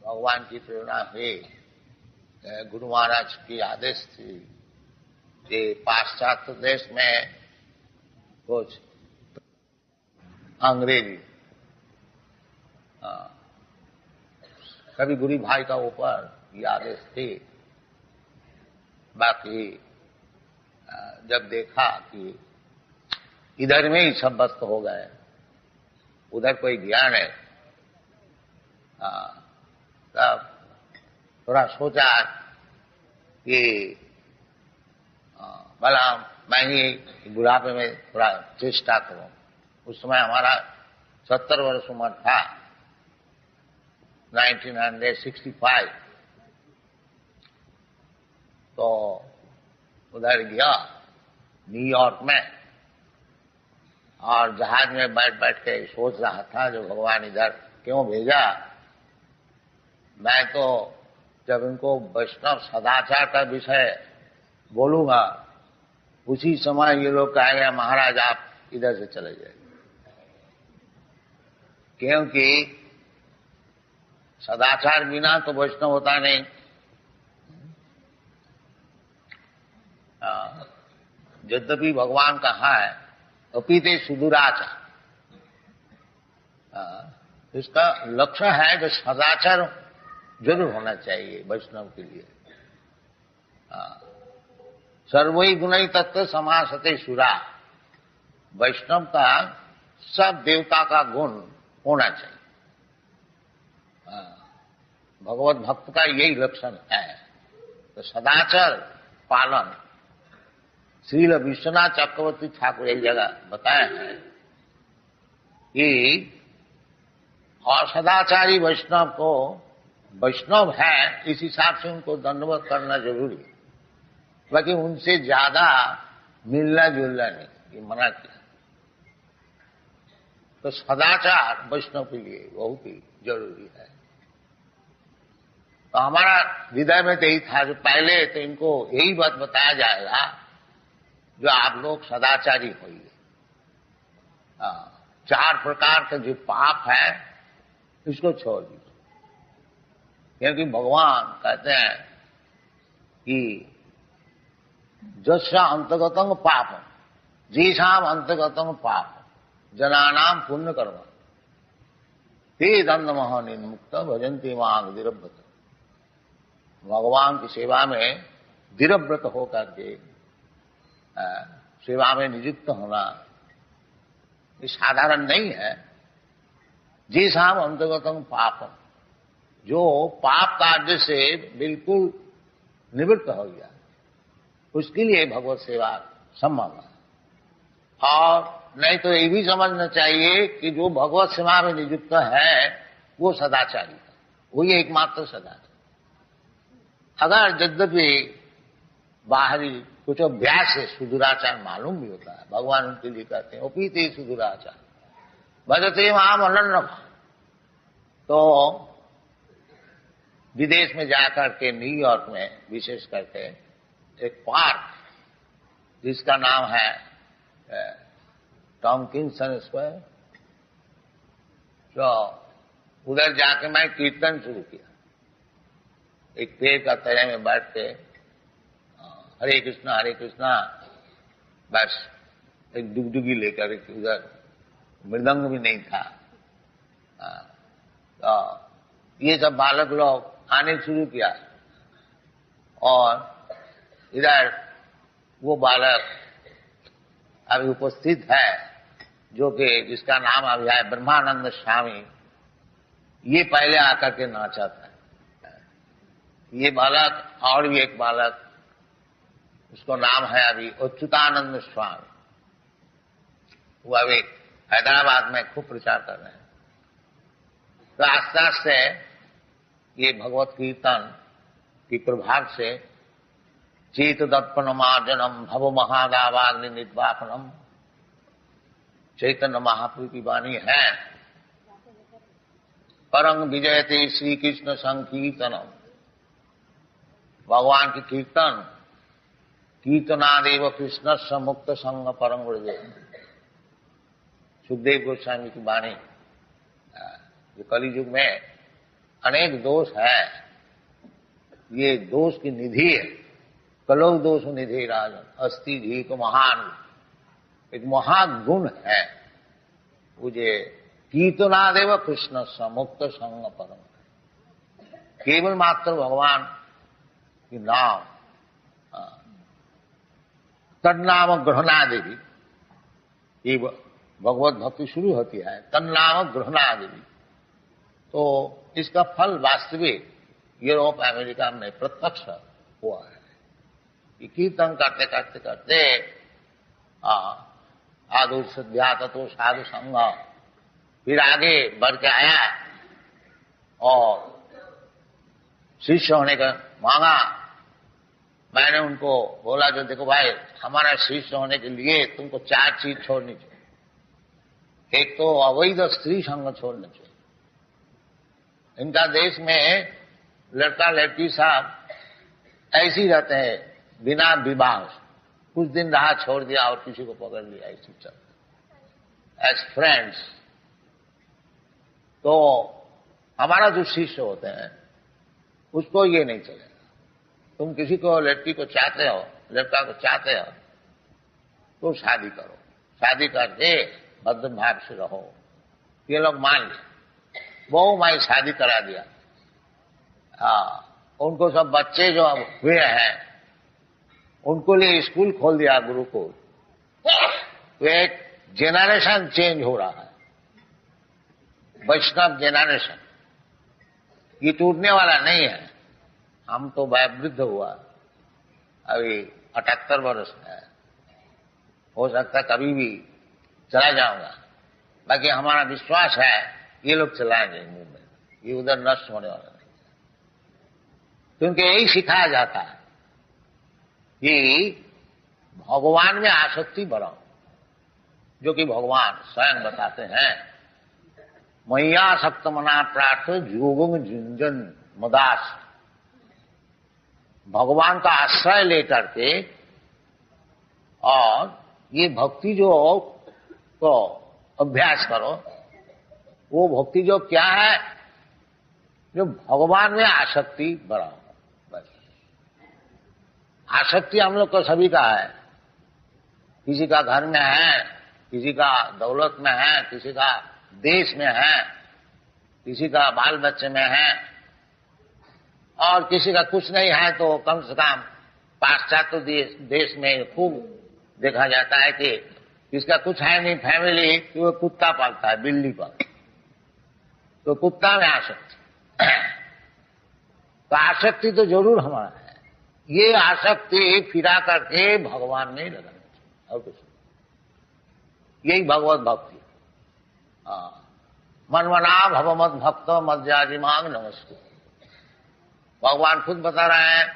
भगवान की प्रेरणा हुई, गुरु महाराज की आदेश थी कि पाश्चात्य देश में कुछ अंग्रेजी कभी गुरु भाई का ऊपर ये आदेश थी। बाकी जब देखा कि इधर में ही सब व्यस्त हो गए, उधर कोई गया नहीं, तब थोड़ा सोचा कि भला मैं ही बुढ़ापे में थोड़ा चेष्टा करूं। उस समय हमारा 70 वर्ष उम्र था, 1965। तो उधर गया न्यूयॉर्क में, और जहाज में बैठ बैठ के सोच रहा था जो भगवान इधर क्यों भेजा। मैं तो जब इनको वैष्णव सदाचार का विषय बोलूंगा, उसी समय ये लोग कहेंगे महाराज आप इधर से चले जाइए, क्योंकि सदाचार बिना तो वैष्णव होता नहीं। यद्यपि भगवान कहा है अपीते सुदूराचार, इसका लक्ष्य है कि सदाचार जरूर होना चाहिए वैष्णव के लिए। सर्वै गुणै तत्व समासते सुरा, वैष्णव का सब देवता का गुण होना चाहिए। भगवत भक्त का यही लक्षण है। तो सदाचार पालन श्रील विश्वनाथ चक्रवर्ती ठाकुर एक जगह बताए हैं कि असदाचारी वैष्णव को वैष्णव है इस हिसाब से उनको दंडवत करना जरूरी है, बाकी उनसे ज्यादा मिलना जुलना नहीं, ये मना किया। तो सदाचार वैष्णव के लिए बहुत ही जरूरी है। तो हमारा हृदय में तो यही था जो पहले तो इनको यही बात बताया जाएगा जो आप लोग सदाचारी होइए। 4 प्रकार के जो पाप है इसको छोड़ दीजिए, क्योंकि भगवान कहते हैं कि जस्या अंतगतम पापम जीसाम अंतगतम पाप जनानाम पुण्य कर्म ते दंडमह निर्मुक्त भजन्ति मां धीरव्रत। भगवान की सेवा में धीरव्रत होकर के सेवा में नियुक्त होना ये साधारण नहीं है। जीसाम अंतगतम पापम, जो पाप कार्य से बिल्कुल निवृत्त हो गया, उसके लिए भगवत सेवा संभव है। और नहीं तो ये भी समझना चाहिए कि जो भगवत सेवा में नियुक्त है वो सदाचारी है, वही एकमात्र सदाचारी। अगर यद्यपि बाहरी कुछ अभ्यास से सुदूराचार मालूम भी होता है, भगवान उनके लिए कहते हैं अपीते सुदूराचार भजते माम अनन्य। तो विदेश में जाकर के न्यूयॉर्क में विशेष करके एक पार्क जिसका नाम है टॉमकिंसन स्क्वायर, तो उधर जाके मैं कीर्तन शुरू किया। एक पेड़ का तले में बैठ के हरे कृष्णा, बस एक डुगडुगी लेकर उधर मृदंग भी नहीं था। तो ये सब बालक लोग आने शुरू किया, और इधर वो बालक अभी उपस्थित है जो कि जिसका नाम अभी है ब्रह्मानंद स्वामी, ये पहले आकर के नाचा था। ये बालक और भी एक बालक, उसको नाम है अभी अच्युतानंद स्वामी, वो अभी हैदराबाद में खूब प्रचार कर रहे हैं। तो आस्ते आस्ते ये भगवत कीर्तन की प्रभाव से चेत दर्पण मार्जनम भव महादावाग्नि निर्वापनम चैतन्य महाप्रभु की वाणी है। परंग विजयते श्री कृष्ण संकीर्तनम, भगवान की कीर्तन कीर्तनादेव कृष्ण से मुक्त संग परम व्रजे। सुखदेव गोस्वामी की वाणी जो कलि युग में अनेक दोष है, ये दोष की निधि है। कलौ दोष निधि राजन अस्ति धीक महान, एक महागुण है मुझे कीर्तनादेव कृष्ण समुक्त संग परम, केवल मात्र भगवान की नाम, तन्नाम ग्रहणादेवी, ये भगवत भक्ति शुरू होती है तन्नाम ग्रहणादेवी। तो इसका फल वास्तविक यूरोप अमेरिका में प्रत्यक्ष हुआ है। कीर्तन करते करते करते आदु सध्या तो साधु संग, फिर आगे बढ़ के आया और शिष्य होने का मांगा। मैंने उनको बोला जो देखो भाई, हमारा शिष्य होने के लिए तुमको 4 चीज छोड़नी चाहिए। एक तो अवैध स्त्री संग छोड़ना चाहिए। इनका देश में लड़का लड़की साहब ऐसे ही रहते हैं बिना विवाह, कुछ दिन रहा छोड़ दिया और किसी को पकड़ लिया, ऐसे चलते एज फ्रेंड्स। तो हमारा जो शिष्य होते हैं उसको ये नहीं चलेगा। तुम किसी को लड़की को चाहते हो, लड़का को चाहते हो तो शादी करो, शादी करके भद्र भाव से रहो। ये लोग मान लिया, वो मैं शादी करा दिया। उनको सब बच्चे जो हुए हैं उनको लिए स्कूल खोल दिया, गुरुकुल। तो एक जेनरेशन चेंज हो रहा है, वैष्णव जेनरेशन। ये टूटने वाला नहीं है। हम तो वृद्ध हुआ, अभी 78 वर्ष है, हो सकता है कभी भी चला जाऊंगा। बाकी हमारा विश्वास है ये लोग चलाएंगे मूवमेंट, ये उधर नष्ट होने वाला नहीं। क्योंकि यही सिखाया जाता है कि भगवान में आसक्ति बढ़ाओ, जो कि भगवान स्वयं बताते हैं मैया सक्त मना प्रार्थ जोगम झुंझन मदास। भगवान का आश्रय लेकर के और ये भक्ति जो को अभ्यास करो, वो भक्ति जो क्या है, जो भगवान में आसक्ति बढ़ाओ। बस आसक्ति हम लोग को सभी का है। किसी का घर में है, किसी का दौलत में है, किसी का देश में है, किसी का बाल बच्चे में है, और किसी का कुछ नहीं है तो कम से कम पाश्चात्य देश में खूब देखा जाता है कि किसका कुछ है नहीं फैमिली, कि वो कुत्ता पालता है, बिल्ली पालता है, तो कुत्ता में आसक्ति। तो आसक्ति तो जरूर हमारा है। ये आसक्ति फिरा करके भगवान में लगाना चाहिए और कुछ, यही भगवत भक्ति। मनमना भवमत भक्त मज्जाजी मांग नमस्ते। भगवान खुद बता रहे हैं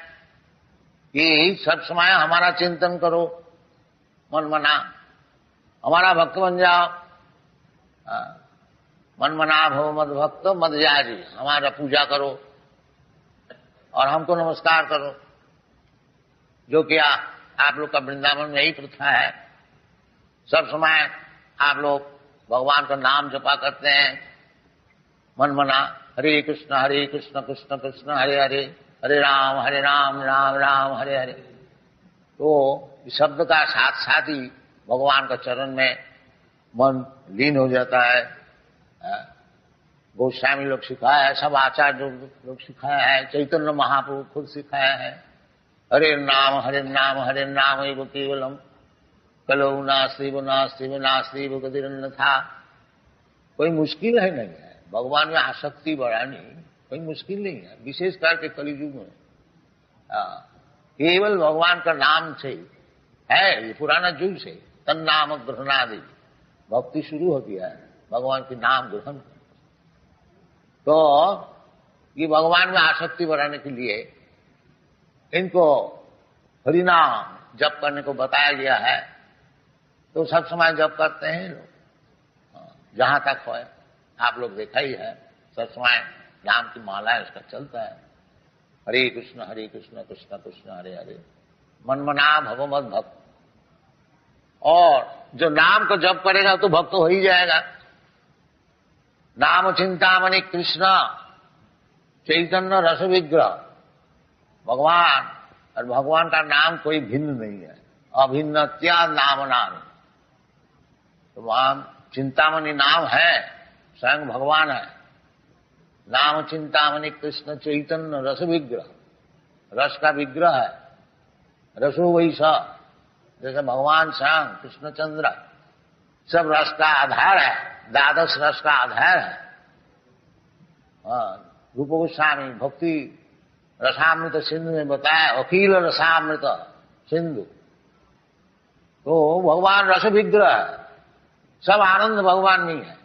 कि सब समय हमारा चिंतन करो, मनमना हमारा भक्त बन जाओ। मनमना भवमत भक्त मज्जाजी, हमारा पूजा करो और हमको नमस्कार करो, जो कि आप लोग का वृंदावन में यही प्रथा है। सब समय आप लोग भगवान का नाम जपा करते हैं, मनमना हरे कृष्ण कृष्ण कृष्ण हरे हरे, हरे राम राम राम हरे हरे। तो इस शब्द का साथ साथ ही भगवान का चरण में मन लीन हो जाता है। गोस्वामी लोग सिखाया है, सब आचार्य लोग सिखाया है, चैतन्य महाप्रभु खुद सिखाया है। हरे नाम हरे नाम एव केवलम कलौ नास्ति गतिरन्न था। कोई मुश्किल है नहीं है भगवान में आसक्ति बढ़ानी, कोई मुश्किल नहीं है, विशेष करके कलियुग में। केवल भगवान का नाम से है, ये पुराना युग से तन्नाम ग्रहणादि भक्ति शुरू होती है, भगवान के नाम ग्रहण। तो ये भगवान में आसक्ति बढ़ाने के लिए इनको हरिनाम जप करने को बताया गया है। तो सब समय जप करते हैं लोग, जहां तक हो आप लोग देखा ही है, सब समय नाम की माला है उसका चलता है। हरे कृष्ण कृष्ण कृष्ण हरे हरे, मनमना भवमत भक्त। और जो नाम को जप करेगा तो भक्त हो ही जाएगा। नाम चिंतामणि कृष्ण, चैतन्य रस विग्रह भगवान, और भगवान का नाम कोई भिन्न नहीं है, अभिन्नत्या नाम नाम। तो वहां चिंतामणि नाम है, स्वयं भगवान है। नाम चिंतामणि कृष्ण चैतन्य रस विग्रह, रस का विग्रह है। रसो वैसा, जैसे भगवान श्याम कृष्णचंद्र सब रस का आधार है, द्वादश रस का आधार है। रूप गोस्वामी भक्ति रसामृत सिंधु में बताया, अखिल रसामृत सिंधु। तो भगवान रस विग्रह है, सब आनंद भगवान में है।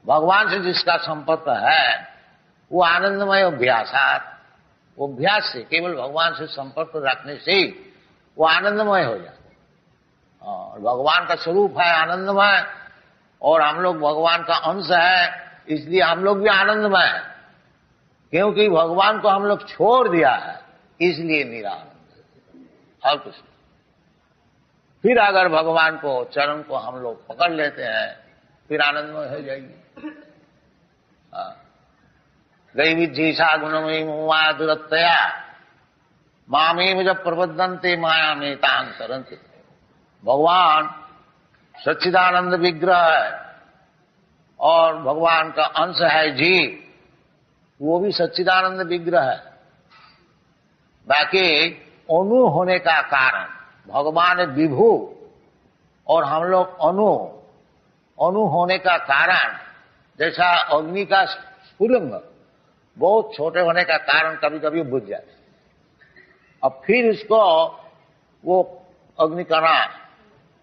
भगवान से जिसका संपर्क है वो आनंदमय अभ्यासात, वो अभ्यास से, केवल भगवान से संपर्क रखने से ही वो आनंदमय हो जाता है। और भगवान का स्वरूप है आनंदमय, और हम लोग भगवान का अंश है, इसलिए हम लोग भी आनंदमय है। क्योंकि भगवान को हम लोग छोड़ दिया है, इसलिए निरानंद और कुछ नहीं। फिर अगर भगवान को, चरण को हम लोग पकड़ लेते हैं, फिर आनंदमय हो जाएगी। दैविज्येषा गुणमयी मोहा दुरत्तया मामेव जब प्रबद्धन्ते माया में तांग तरन्ते। भगवान सच्चिदानंद विग्रह है और भगवान का अंश है जीव, वो भी सच्चिदानंद विग्रह है। बाकी अणु होने का कारण, भगवान विभु और हम लोग अणु होने का कारण, जैसा अग्नि का स्फुलिंग बहुत छोटे होने का कारण कभी कभी बुझ जाते, अब फिर इसको वो अग्नि कणा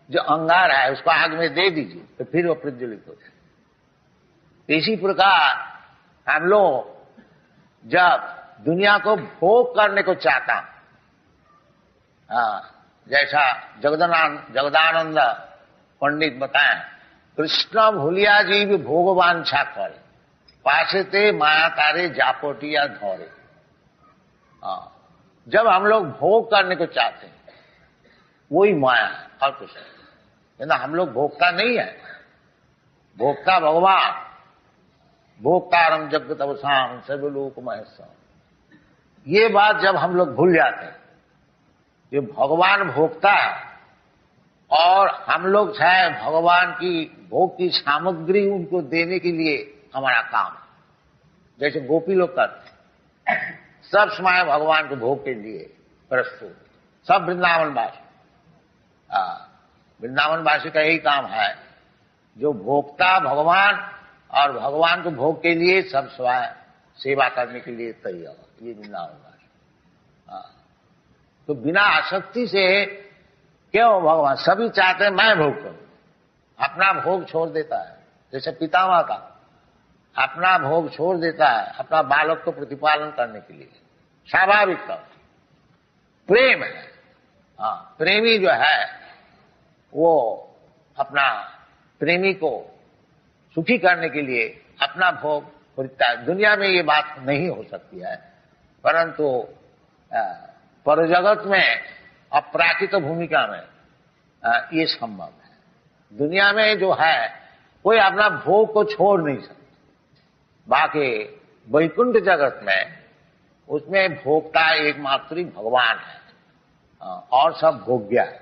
जो अंगार है उसको आग में दे दीजिए तो फिर वो प्रज्वलित हो जाए। इसी प्रकार हम लोग जब दुनिया को भोग करने को चाहता, जैसा जगदानंद पंडित बताएं, कृष्ण भूलिया जी भी भोगवान छा करे, पाछते माया तारे जापोटिया धौरे। जब हम लोग भोग करने को चाहते हैं वही माया है और कुछ नहीं। ना हम लोग भोगता नहीं है, भोगता भगवान। भोक्तारम जगत अवसाम सर्वलोक महेश्वर, ये बात जब हम लोग भूल जाते हैं, ये भगवान भोगता है और हम लोग चाहे भगवान की भोग की सामग्री उनको देने के लिए हमारा काम, जैसे गोपी लोग करते हैं, सब समय भगवान को भोग के लिए प्रस्तुत, सब वृंदावनवासी। वृंदावनवासी का यही काम है, जो भोक्ता भगवान और भगवान को भोग के लिए सब स्वयं सेवा करने के लिए तैयार, ये वृंदावनवासी। तो बिना आसक्ति से क्यों भगवान, सभी चाहते हैं मैं भोग करूं, अपना भोग छोड़ देता है। जैसे पितामह का अपना भोग छोड़ देता है अपना बालक को प्रतिपालन करने के लिए, स्वाभाविक तौर प्रेम है। प्रेमी जो है वो अपना प्रेमी को सुखी करने के लिए अपना भोग खरीदता है। दुनिया में ये बात नहीं हो सकती है, परंतु परजगत में अपराकृत भूमिका में ये संभव है। दुनिया में जो है कोई अपना भोग को छोड़ नहीं सकता। बाकी वैकुंठ जगत में उसमें भोक्ता एकमात्र भगवान है और सब भोग्य है।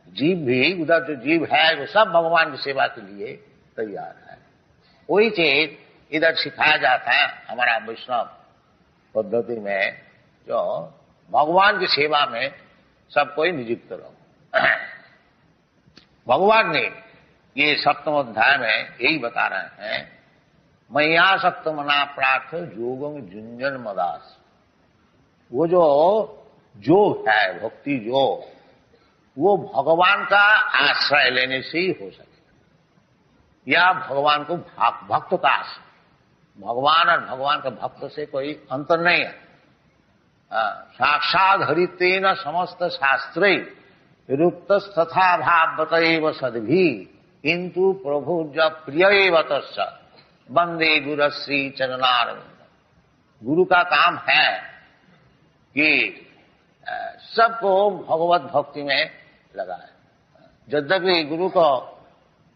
जीव भी, उधर जो जीव है वो सब भगवान की सेवा के लिए तैयार है। वही चीज इधर सिखाया जाता है हमारा वैष्णव पद्धति में, जो भगवान की सेवा में सब कोई नियुक्त रहो। भगवान ने ये सप्तम अध्याय में यही बता रहे हैं, मय्यासक्त मना प्रार्थ योगम जुंजन मदास। वो जो योग है, भक्ति योग, वो भगवान का आश्रय लेने से ही हो सके, या भगवान को भक्त का आश्रय। भगवान और भगवान का भक्त से कोई अंतर नहीं है। साक्षात हरितेन समस्त शास्त्रे रुक्त तथा भावतएव सद्भि किंतु प्रभु जब प्रिय तस् वंदे गुरु श्री चरणारविंद। गुरु का काम है कि सबको भगवत भक्ति में लगाए। यद्यपि गुरु को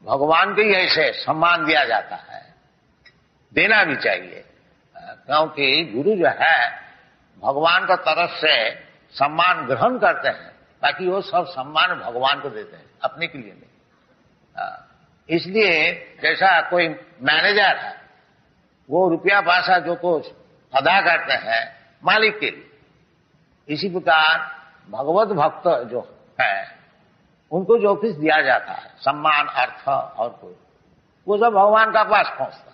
भगवान के ही ऐसे सम्मान दिया जाता है, देना भी चाहिए, क्योंकि गुरु जो है भगवान का तरफ से सम्मान ग्रहण करते हैं, बाकी वो सब सम्मान भगवान को देते हैं, अपने के लिए नहीं। इसलिए जैसा कोई मैनेजर है, वो रुपया पैसा जो कुछ अदा करते हैं मालिक के लिए, इसी प्रकार भगवत भक्त जो है उनको जो कुछ दिया जाता है, सम्मान, अर्थ और कोई, वो सब भगवान का पास पहुंचता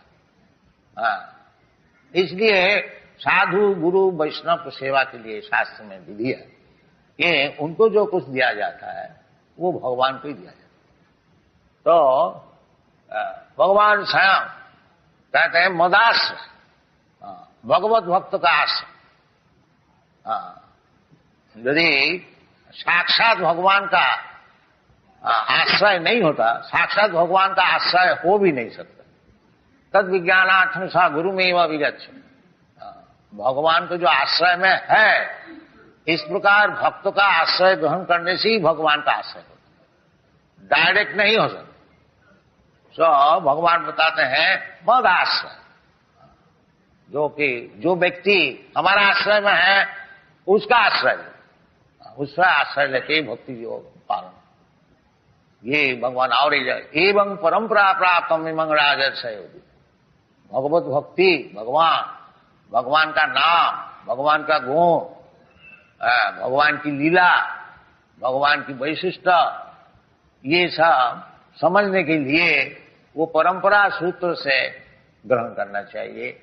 है। इसलिए साधु गुरु वैष्णव की सेवा के लिए शास्त्र में विधि है कि उनको जो कुछ दिया जाता है वो भगवान को ही दिया जाता है। तो भगवान स्वयं कहते हैं मदाश्रय, भगवत भक्त का आश्रय। यदि साक्षात भगवान का आश्रय नहीं होता, साक्षात भगवान का आश्रय हो भी नहीं सकता। तद विज्ञानार्थम सा गुरु में वह विगच्छ, भगवान को जो आश्रय में है, इस प्रकार भक्त का आश्रय ग्रहण करने से ही भगवान का आश्रय होता, डायरेक्ट नहीं हो सकता। तो भगवान बताते हैं मद आश्रय, जो व्यक्ति हमारा आश्रय में है उसका आश्रय, उसका आश्रय लेके भक्ति योग पालन, ये भगवान और एवं परंपरा प्राप्त इमं राजर्षय, भगवत भक्ति, भगवान का नाम, भगवान का गुण, भगवान की लीला, भगवान की वैशिष्ट, ये सब समझने के लिए वो परंपरा सूत्र से ग्रहण करना चाहिए।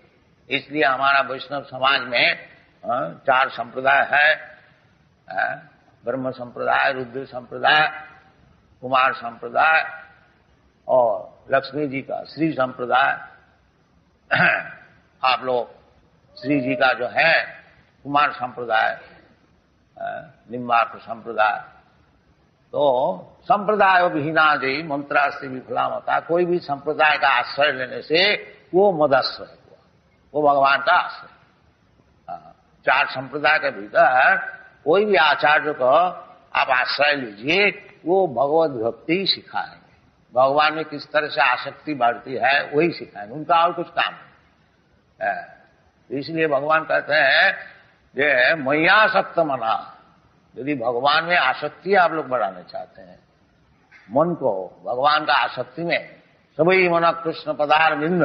इसलिए हमारा वैष्णव समाज में 4 संप्रदाय है, ब्रह्म संप्रदाय, रुद्र संप्रदाय, कुमार संप्रदाय और लक्ष्मी जी का श्री संप्रदाय। आप लोग श्री जी का जो है कुमार संप्रदाय, निम्बार्क संप्रदाय। तो संप्रदाय विहीना जी मंत्रास्ति विफला होता, कोई भी संप्रदाय का आश्रय लेने से वो मदाश्रय हुआ, वो भगवान का आश्रय। 4 संप्रदाय के भीतर कोई भी आचार्य को आप आश्रय लीजिए, वो भगवत भक्ति सिखाएंगे, भगवान में किस तरह से आसक्ति बढ़ती है वही सिखाएंगे, उनका और कुछ काम नहीं। इसलिए भगवान कहते हैं जे मैयासक्त मना, यदि भगवान में आसक्ति आप लोग बढ़ाना चाहते हैं, मन को भगवान का आसक्ति में, सभी मन कृष्ण पदार बिंद,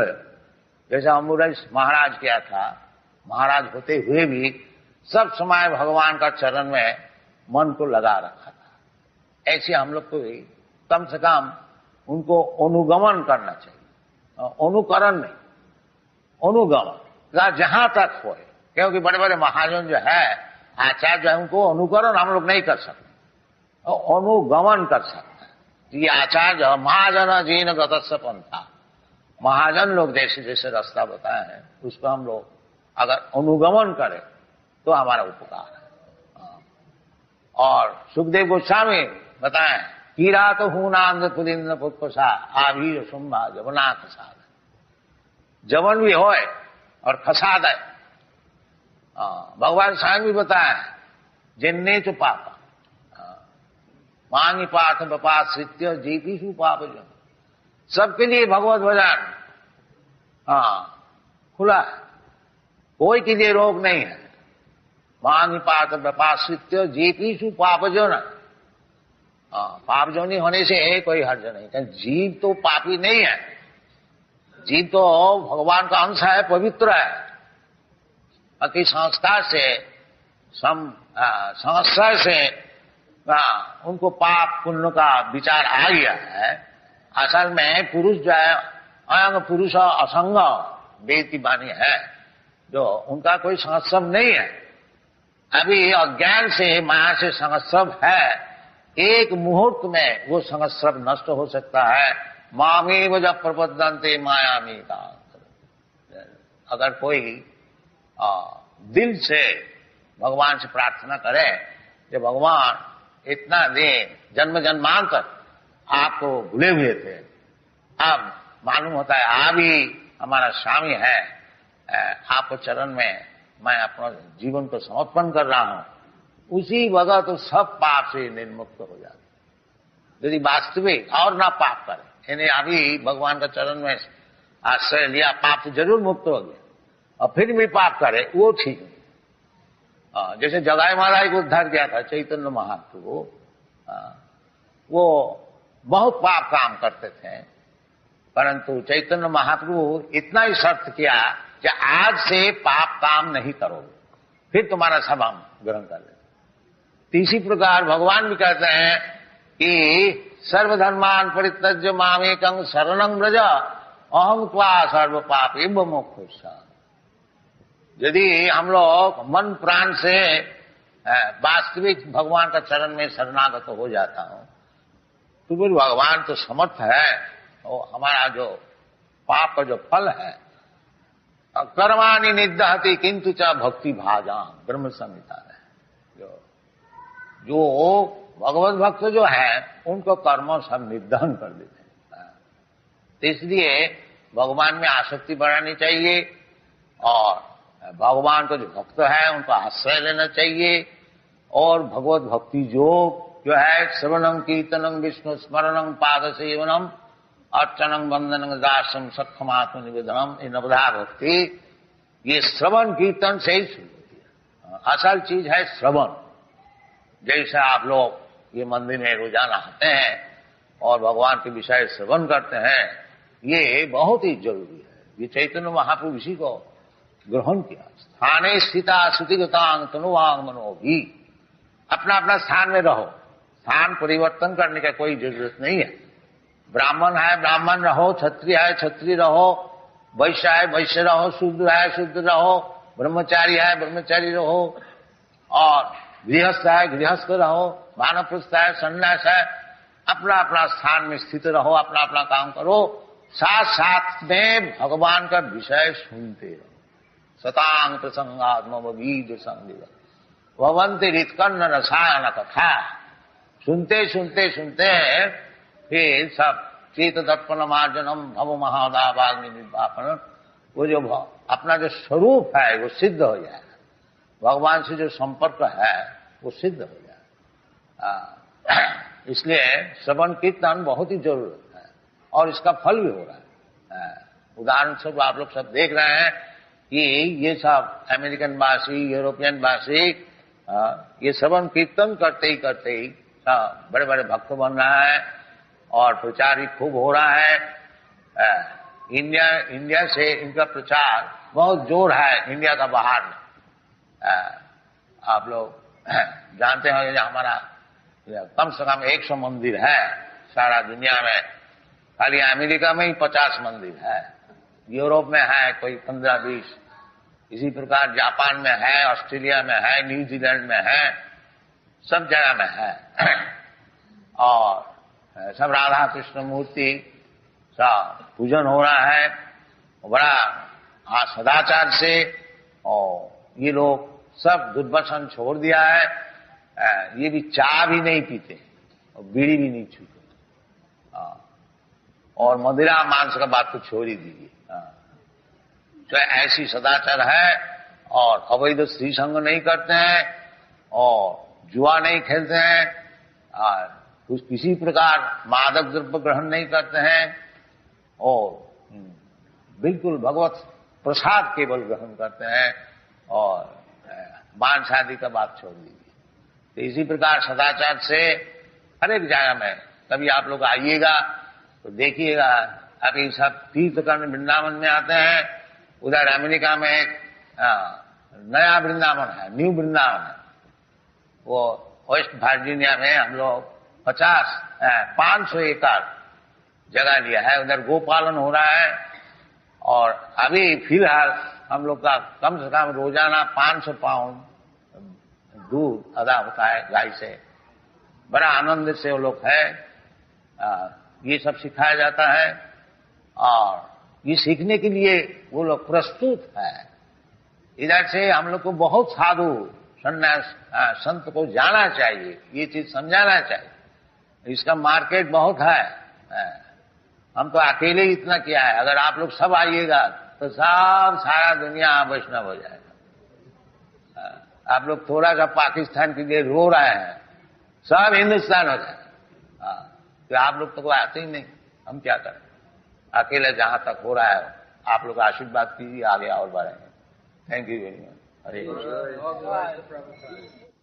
जैसा अम्बुरेश महाराज किया था, महाराज होते हुए भी सब समय भगवान का चरण में मन को लगा रखा था। ऐसे हम लोग को भी कम से कम उनको अनुगमन करना चाहिए, अनुकरण नहीं, अनुगमन जहां तक हो, क्योंकि बड़े बड़े महाजन जो है, आचार्य जो है, उनको अनुकरण हम लोग नहीं कर सकते, अनुगमन कर सकते हैं। ये आचार्य महाजन जीन गतस्य पंथा, महाजन लोग जैसे जैसे रास्ता बताए हैं उसको हम लोग अगर अनुगमन करें तो हमारा उपकार है। और सुखदेव गोस्वामी बताएं, कीरात हूनांद पुलिंद पुष्पसा आभीर सुम्भा जवना खसाद, जवन भी होए और खसाद है। भगवान स्वयं भी बताए, जिन्ने चु पापा मांगी पाठ बपाश्रित्य जीपीशु पाप जन, सबके लिए भगवत भजन खुला है, कोई के लिए रोग नहीं है। मांगी पाठ बपाश्रित्य जीपीशु पाप जन, पाप जोनी होने से कोई हर्ज नहीं, जीव तो पापी नहीं है, जीव तो भगवान का अंश है, पवित्र है। बाकी संस्कार से संस्कार से उनको पाप पुण्य का विचार आ गया है। असल में पुरुष जो है अयंग पुरुष असंग वेद की वाणी है, जो उनका कोई संस्कार नहीं है। अभी अज्ञान से माया से संस्कार है, एक मुहूर्त में वो संस्कार नष्ट हो सकता है। मामेव जब प्रबद्धन्ते मायामी का, अगर कोई दिल से भगवान से प्रार्थना करे कि भगवान इतना दिन जन्म जन्मांतर आपको भूले हुए थे, अब मालूम होता है आप ही हमारा स्वामी है, आपको चरण में मैं अपना जीवन को समर्पण कर रहा हूं, उसी वक्त तो सब पाप से निर्मुक्त हो जाते। यदि वास्तविक और ना पाप करे, यानी अभी भगवान का चरण में आश्रय लिया, पाप से जरूर मुक्त हो गया, और फिर भी पाप करे, वो ठीक नहीं। जैसे जगाई महाराज को उद्धार किया था चैतन्य महाप्रभु, वो बहुत पाप काम करते थे, परंतु चैतन्य महाप्रभु इतना ही शर्त किया कि आज से पाप काम नहीं करोगे, फिर तुम्हारा सब हम ग्रहण कर लेते। इसी प्रकार भगवान भी कहते हैं कि सर्वधर्मान परित्यज्य मामेकं शरणं व्रज अहं त्वा सर्व पापेभ्यो मोक्षयिष्यामि। यदि हम लोग मन प्राण से वास्तविक भगवान का चरण में शरणागत हो जाता हूं, तो फिर भगवान तो समर्थ है, और हमारा जो पाप का जो फल है, कर्माणि निदहति किंतु च भक्ति भाजाम, ब्रह्म संहिता है। जो भगवत भक्त जो है उनको कर्म सब निर्दहन कर देते हैं। तो इसलिए भगवान में आसक्ति बढ़ानी चाहिए, और भगवान को जो भक्त है उनको आश्रय लेना चाहिए, और भगवत भक्ति जो है श्रवणं कीर्तनं विष्णु स्मरणं पाद सेवनम अर्चनं वंदनं दासम सक्षमात्म निवेदनम, ये नवधा भक्ति, ये श्रवण कीर्तन से ही शुरू होती है। असल चीज है श्रवण। जैसे आप लोग ये मंदिर में रोजाना आते हैं और भगवान के विषय श्रवण करते हैं, ये बहुत ही जरूरी है। ये चैतन्य महाप्रभु इसी को ग्रहण किया। स्थाने स्थिता श्रुतिगतांग तनुवांग मनोभी, अपना अपना स्थान में रहो, स्थान परिवर्तन करने का कोई जरूरत नहीं है। ब्राह्मण है ब्राह्मण रहो, क्षत्रिय है क्षत्रिय रहो, वैश्य है वैश्य रहो, शूद्र है शूद्र रहो, ब्रह्मचारी है ब्रह्मचारी रहो, और गृहस्थ है गृहस्थ रहो, वानप्रस्थ है सन्यास है, अपना अपना स्थान में स्थित रहो, अपना अपना काम करो, साथ साथ में भगवान का विषय सुनते रहो। सतांग प्रसंगात्म बीज संग भवंती रितकर्ण रसायन कथा, सुनते सुनते सुनते फिर सब चेत दर्पण मार्जनम भव महादावाग्नि निर्वापन, वो जो अपना जो स्वरूप है वो सिद्ध हो जाए, भगवान से जो संपर्क है वो सिद्ध हो जाए। इसलिए श्रवण कीर्तन बहुत ही जरूरत है, और इसका फल भी हो रहा है। उदाहरण स्वरूप आप लोग सब देख रहे हैं कि ये सब अमेरिकन वासी यूरोपियन वासी ये श्रवण कीर्तन करते ही बड़े बड़े भक्त बन रहा है, और प्रचार भी खूब हो रहा है। इंडिया से इनका प्रचार बहुत जोर है, इंडिया का बाहर में। आप लोग जानते हैं हमारा कम से कम 100 मंदिर है सारा दुनिया में, खाली अमेरिका में ही 50 मंदिर है, यूरोप में है कोई 15-20, इसी प्रकार जापान में है, ऑस्ट्रेलिया में है, न्यूजीलैंड में है, सब जगह में है। और सब राधा कृष्ण मूर्ति सब पूजन हो रहा है बड़ा सदाचार से, और ये लोग सब दुर्व्यसन छोड़ दिया है। ये भी चाय भी नहीं पीते और बीड़ी भी नहीं छूते, और मदिरा मांस का बात तो छोड़ ही दीजिए। तो ऐसी सदाचार है, और अवैध स्त्री संग नहीं करते हैं, और जुआ नहीं खेलते हैं, और किसी प्रकार मादक द्रव्य ग्रहण नहीं करते हैं, और बिल्कुल भगवत प्रसाद केवल ग्रहण करते हैं, और मांस आदि का बात छोड़ दीजिए। तो इसी प्रकार सदाचार से हर एक जगह में कभी आप लोग आइएगा तो देखिएगा। अभी सब तीर्थ करने वृंदावन में आते हैं, उधर अमेरिका में एक नया वृंदावन है, न्यू वृंदावन है, वो वेस्ट वर्जीनिया में हम लोग 500 एकड़ जगह लिया है, उधर गोपालन हो रहा है। और अभी फिलहाल हम लोग का कम से कम रोजाना 500 पाउंड दूध अदा होता है गाय से, बड़ा आनंद से वो लोग है। ये सब सिखाया जाता है, और ये सीखने के लिए वो लोग प्रस्तुत है। इधर से हम लोग को बहुत साधु सन्यास संत को जाना चाहिए, ये चीज समझाना चाहिए। इसका मार्केट बहुत है, हम तो अकेले ही इतना किया है। अगर आप लोग सब आइएगा तो सब सारा दुनिया वैष्णव हो जाएगा। आप लोग थोड़ा सा पाकिस्तान के लिए रो रहे हैं, सब हिंदुस्तान हो जाएगा। तो आप लोग तो कोई आते ही नहीं, हम क्या करें। अकेले जहां तक हो रहा है आप लोग आशीर्वाद कीजिए, आगे और बढ़ेंगे। Thank you very much. Hare Krishna.